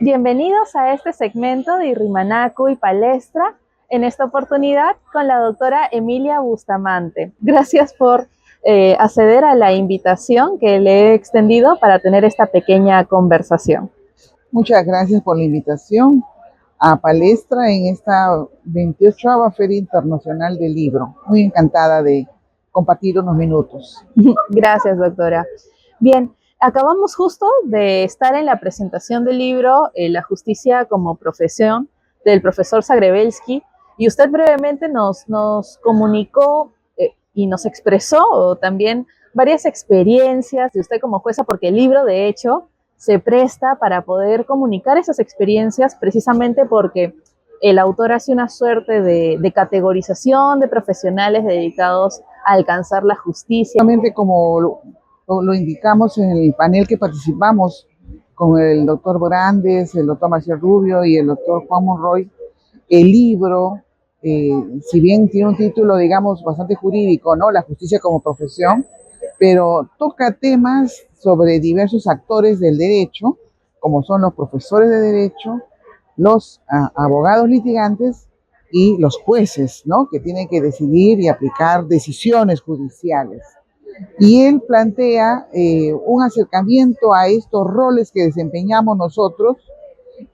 Bienvenidos a este segmento de Irrimanacu y Palestra, en esta oportunidad con la doctora Emilia Bustamante. Gracias por acceder a la invitación que le he extendido para tener esta pequeña conversación. Muchas gracias por la invitación a Palestra en esta 28ª Feria Internacional del Libro. Muy encantada de compartir unos minutos. Gracias, doctora. Bien, acabamos justo de estar en la presentación del libro La justicia como profesión del profesor Zagrebelsky y usted brevemente nos comunicó y nos expresó también varias experiencias de usted como jueza, porque el libro de hecho se presta para poder comunicar esas experiencias precisamente porque el autor hace una suerte de categorización de profesionales dedicados a alcanzar la justicia. Como lo indicamos en el panel que participamos con el doctor Brandes, el doctor Marcial Rubio y el doctor Juan Monroy, el libro, si bien tiene un título, digamos, bastante jurídico, ¿no? La justicia como profesión, pero toca temas sobre diversos actores del derecho, como son los profesores de derecho, los abogados litigantes y los jueces, ¿no? Que tienen que decidir y aplicar decisiones judiciales. Y él plantea un acercamiento a estos roles que desempeñamos nosotros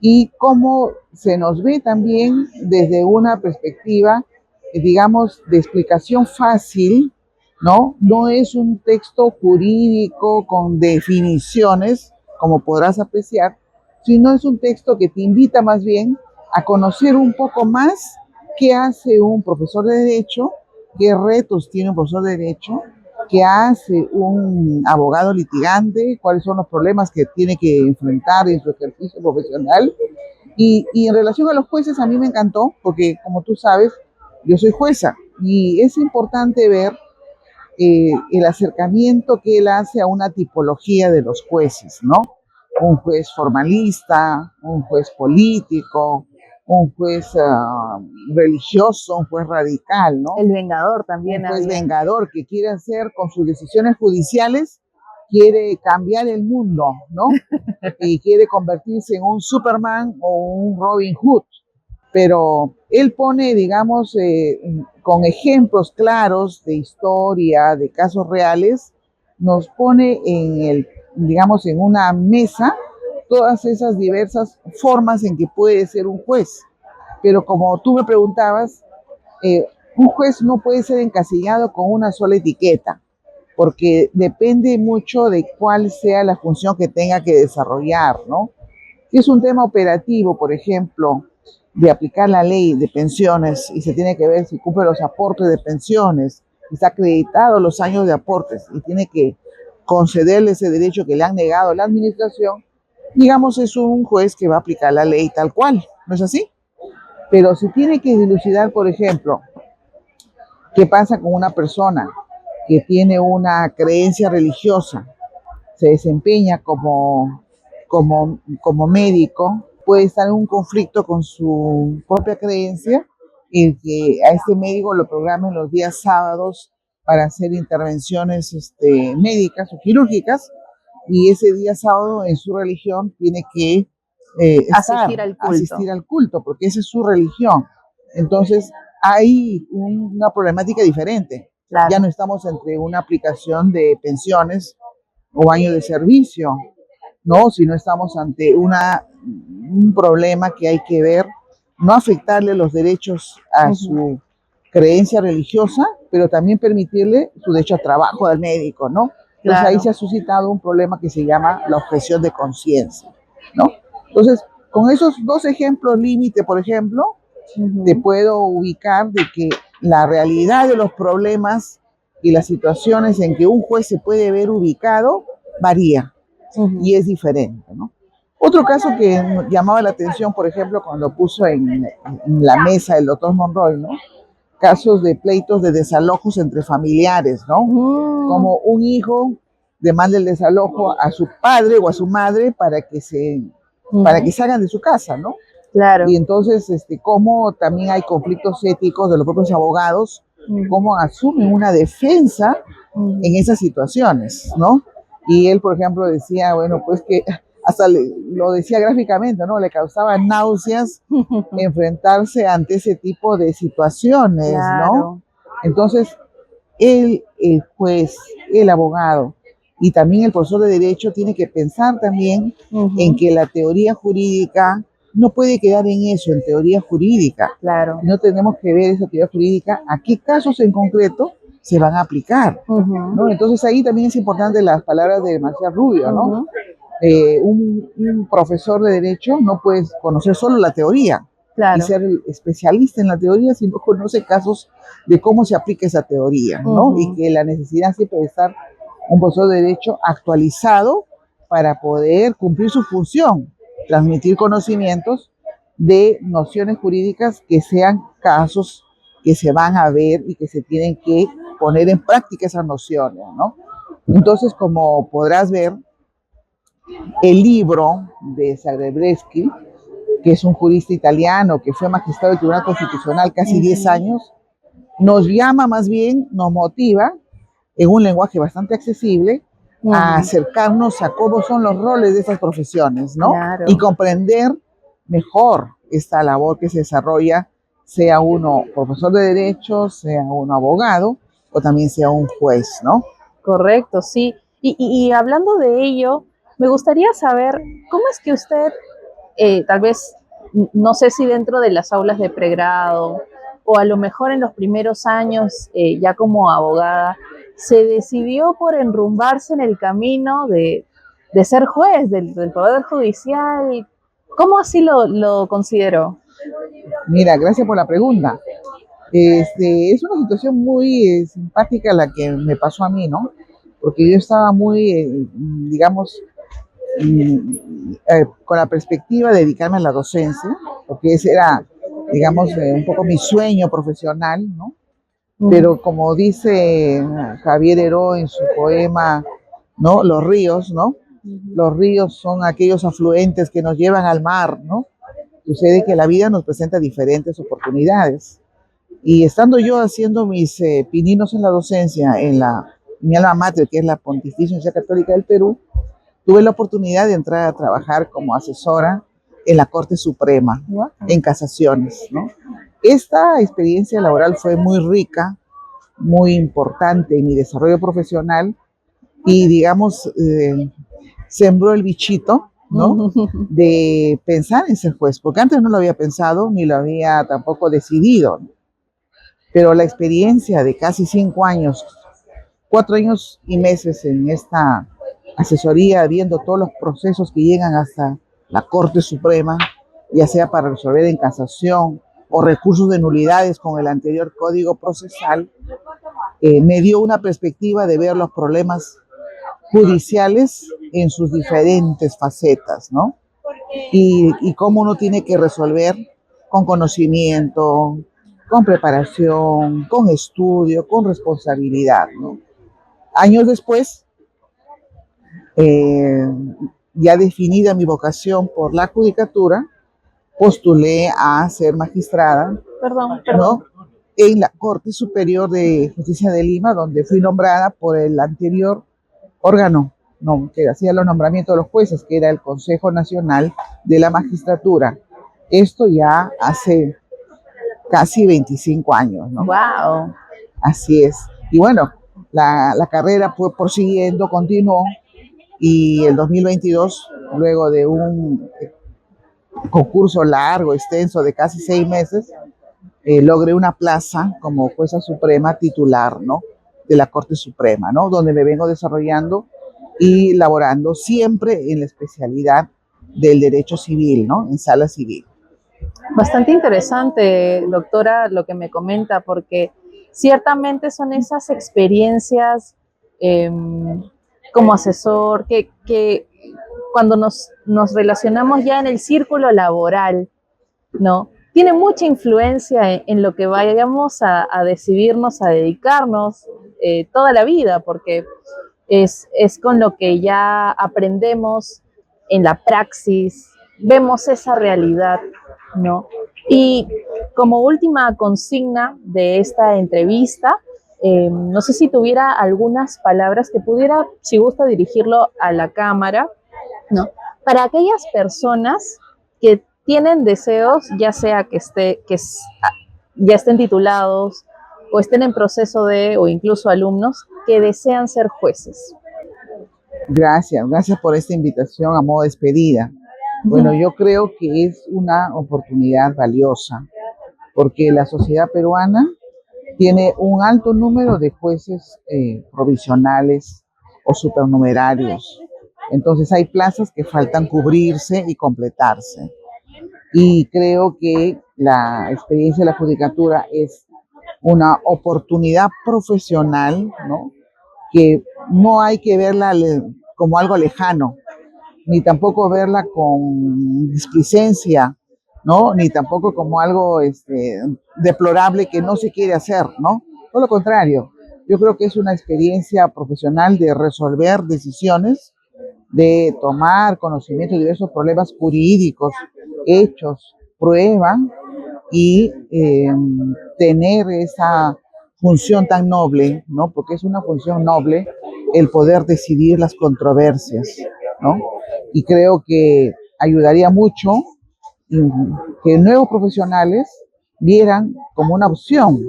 y cómo se nos ve también desde una perspectiva, digamos, de explicación fácil, ¿no? No es un texto jurídico con definiciones, como podrás apreciar, sino es un texto que te invita más bien a conocer un poco más qué hace un profesor de derecho, qué retos tiene un profesor de derecho, qué hace un abogado litigante, cuáles son los problemas que tiene que enfrentar en su ejercicio profesional. Y en relación a los jueces, a mí me encantó, porque como tú sabes, yo soy jueza y es importante ver el acercamiento que él hace a una tipología de los jueces, ¿no? Un juez formalista, un juez político, un juez religioso, un juez radical, ¿no? El vengador también Un juez había. vengador que quiere hacer con sus decisiones judiciales, quiere cambiar el mundo, ¿no? Y quiere convertirse en un Superman o un Robin Hood. Pero él pone, digamos, con ejemplos claros de historia, de casos reales, nos pone digamos, en una mesa todas esas diversas formas en que puede ser un juez. Pero como tú me preguntabas, un juez no puede ser encasillado con una sola etiqueta, porque depende mucho de cuál sea la función que tenga que desarrollar, ¿no? Si es un tema operativo, por ejemplo, de aplicar la ley de pensiones y se tiene que ver si cumple los aportes de pensiones, está acreditado los años de aportes y tiene que concederle ese derecho que le han negado a la administración, digamos, es un juez que va a aplicar la ley tal cual, ¿no es así? Pero si tiene que dilucidar, por ejemplo, qué pasa con una persona que tiene una creencia religiosa, se desempeña como médico, puede estar en un conflicto con su propia creencia, el que a este médico lo programen los días sábados para hacer intervenciones médicas o quirúrgicas, y ese día sábado en su religión tiene que asistir al culto, porque esa es su religión. Entonces hay una problemática diferente. Claro. Ya no estamos entre una aplicación de pensiones o años de servicio, ¿no? Sino estamos ante un problema que hay que ver, no afectarle los derechos a su creencia religiosa, pero también permitirle su derecho a trabajo al médico, ¿no? Entonces ahí se ha suscitado un problema que se llama la objeción de conciencia, ¿no? Entonces, con esos dos ejemplos límite, por ejemplo, te puedo ubicar de que la realidad de los problemas y las situaciones en que un juez se puede ver ubicado varía y es diferente, ¿no? Otro caso que llamaba la atención, por ejemplo, cuando puso en la mesa el doctor Monroy, ¿no? Casos de pleitos de desalojos entre familiares, ¿no? Como un hijo demanda el desalojo a su padre o a su madre para que se salgan de su casa, ¿no? Claro. Y entonces, cómo también hay conflictos éticos de los propios abogados, cómo asumen una defensa en esas situaciones, ¿no? Y él, por ejemplo, decía, bueno, pues que hasta lo decía gráficamente, ¿no? Le causaba náuseas enfrentarse ante ese tipo de situaciones, ¿no? Claro. Entonces, el juez, el abogado y también el profesor de Derecho tiene que pensar también en Ujú. que la teoría jurídica no puede quedar en eso, en teoría jurídica. Claro. No tenemos que ver esa teoría jurídica a qué casos en concreto se van a aplicar, Ujú. ¿no? Entonces ahí también es importante las palabras de Marcial Rubio, ¿no? Ujú. Un profesor de Derecho no puede conocer solo la teoría y Claro. ser especialista en la teoría si no conoce casos de cómo se aplica esa teoría, ¿no? Y Ujú. que la necesidad siempre de estar un profesor de Derecho actualizado para poder cumplir su función, transmitir conocimientos de nociones jurídicas que sean casos que se van a ver y que se tienen que poner en práctica esas nociones, ¿no? Entonces, como podrás ver, el libro de Zagrebreski, que es un jurista italiano que fue magistrado del Tribunal Constitucional casi 10 Ujú. años, nos llama más bien, nos motiva en un lenguaje bastante accesible a Ujú. acercarnos a cómo son los roles de estas profesiones, ¿no? Y Claro. comprender mejor esta labor que se desarrolla, sea uno profesor de derecho, sea uno abogado o también sea un juez, ¿no? Correcto, sí. Y hablando de ello, me gustaría saber cómo es que usted, tal vez, no sé si dentro de las aulas de pregrado o a lo mejor en los primeros años, ya como abogada, se decidió por enrumbarse en el camino de ser juez del Poder Judicial. ¿Cómo así lo consideró? Mira, gracias por la pregunta. Es una situación muy simpática la que me pasó a mí, ¿no? Porque yo estaba muy, digamos, con la perspectiva de dedicarme a la docencia, porque ese era, digamos, un poco mi sueño profesional, ¿no? Ujú. Pero como dice Javier Heró en su poema, ¿no? Los ríos, ¿no? Ujú. Los ríos son aquellos afluentes que nos llevan al mar, ¿no? Sucede que la vida nos presenta diferentes oportunidades. Y estando yo haciendo mis pininos en la docencia en mi alma mater, que es la Pontificia Universidad Católica del Perú, tuve la oportunidad de entrar a trabajar como asesora en la Corte Suprema, Wow. en casaciones, ¿no? Esta experiencia laboral fue muy rica, muy importante en mi desarrollo profesional y, digamos, sembró el bichito, ¿no? Ujú. De pensar en ser juez, porque antes no lo había pensado ni lo había tampoco decidido, ¿no? Pero la experiencia de casi 5 años, 4 años y meses en esta asesoría, viendo todos los procesos que llegan hasta la Corte Suprema, ya sea para resolver en casación o recursos de nulidades con el anterior Código Procesal, me dio una perspectiva de ver los problemas judiciales en sus diferentes facetas, ¿no? Y cómo uno tiene que resolver con conocimiento, con preparación, con estudio, con responsabilidad, ¿no? Años después, eh, ya definida mi vocación por la judicatura, postulé a ser magistrada, Perdón, perdón. ¿no? En la Corte Superior de Justicia de Lima, donde fui nombrada por el anterior órgano, no, que hacía los nombramientos de los jueces, que era el Consejo Nacional de la Magistratura. Esto ya hace casi 25 años, ¿no? Wow. Así es. Y bueno, la carrera fue prosiguiendo, continuó, y el 2022, luego de un concurso largo, extenso, de casi 6 meses, logré una plaza como jueza suprema titular, ¿no? De la Corte Suprema, ¿no? Donde me vengo desarrollando y laborando siempre en la especialidad del derecho civil, ¿no? En sala civil. Bastante interesante, doctora, lo que me comenta, porque ciertamente son esas experiencias eh, como asesor que cuando nos relacionamos ya en el círculo laboral, ¿no? Tiene mucha influencia en lo que vayamos a decidirnos a dedicarnos toda la vida, porque es con lo que ya aprendemos en la praxis, vemos esa realidad, ¿no? Y como última consigna de esta entrevista, no sé si tuviera algunas palabras que pudiera, si gusta, dirigirlo a la cámara, ¿no? para aquellas personas que tienen deseos, ya sea ya estén titulados o estén en proceso de, o incluso alumnos, que desean ser jueces. Gracias por esta invitación a modo de despedida. Bueno, yo creo que es una oportunidad valiosa, porque la sociedad peruana tiene un alto número de jueces provisionales o supernumerarios. Entonces hay plazas que faltan cubrirse y completarse. Y creo que la experiencia de la judicatura es una oportunidad profesional, ¿no? Que no hay que verla como algo lejano, ni tampoco verla con displicencia, ¿no? Ni tampoco como algo deplorable que no se quiere hacer, ¿no? Todo lo contrario, yo creo que es una experiencia profesional de resolver decisiones, de tomar conocimiento de diversos problemas jurídicos, hechos, prueba y tener esa función tan noble, ¿no? Porque es una función noble el poder decidir las controversias, ¿no? Y creo que ayudaría mucho que nuevos profesionales vieran como una opción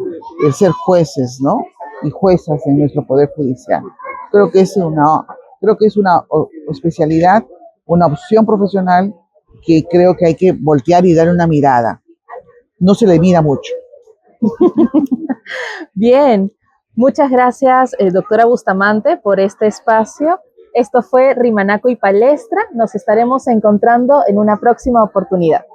el ser jueces, ¿no? Y juezas en nuestro poder judicial. Creo que es una especialidad, una opción profesional que creo que hay que voltear y dar una mirada. No se le mira mucho. Bien, muchas gracias, doctora Bustamante, por este espacio. Esto fue Rimanaco y Palestra. Nos estaremos encontrando en una próxima oportunidad.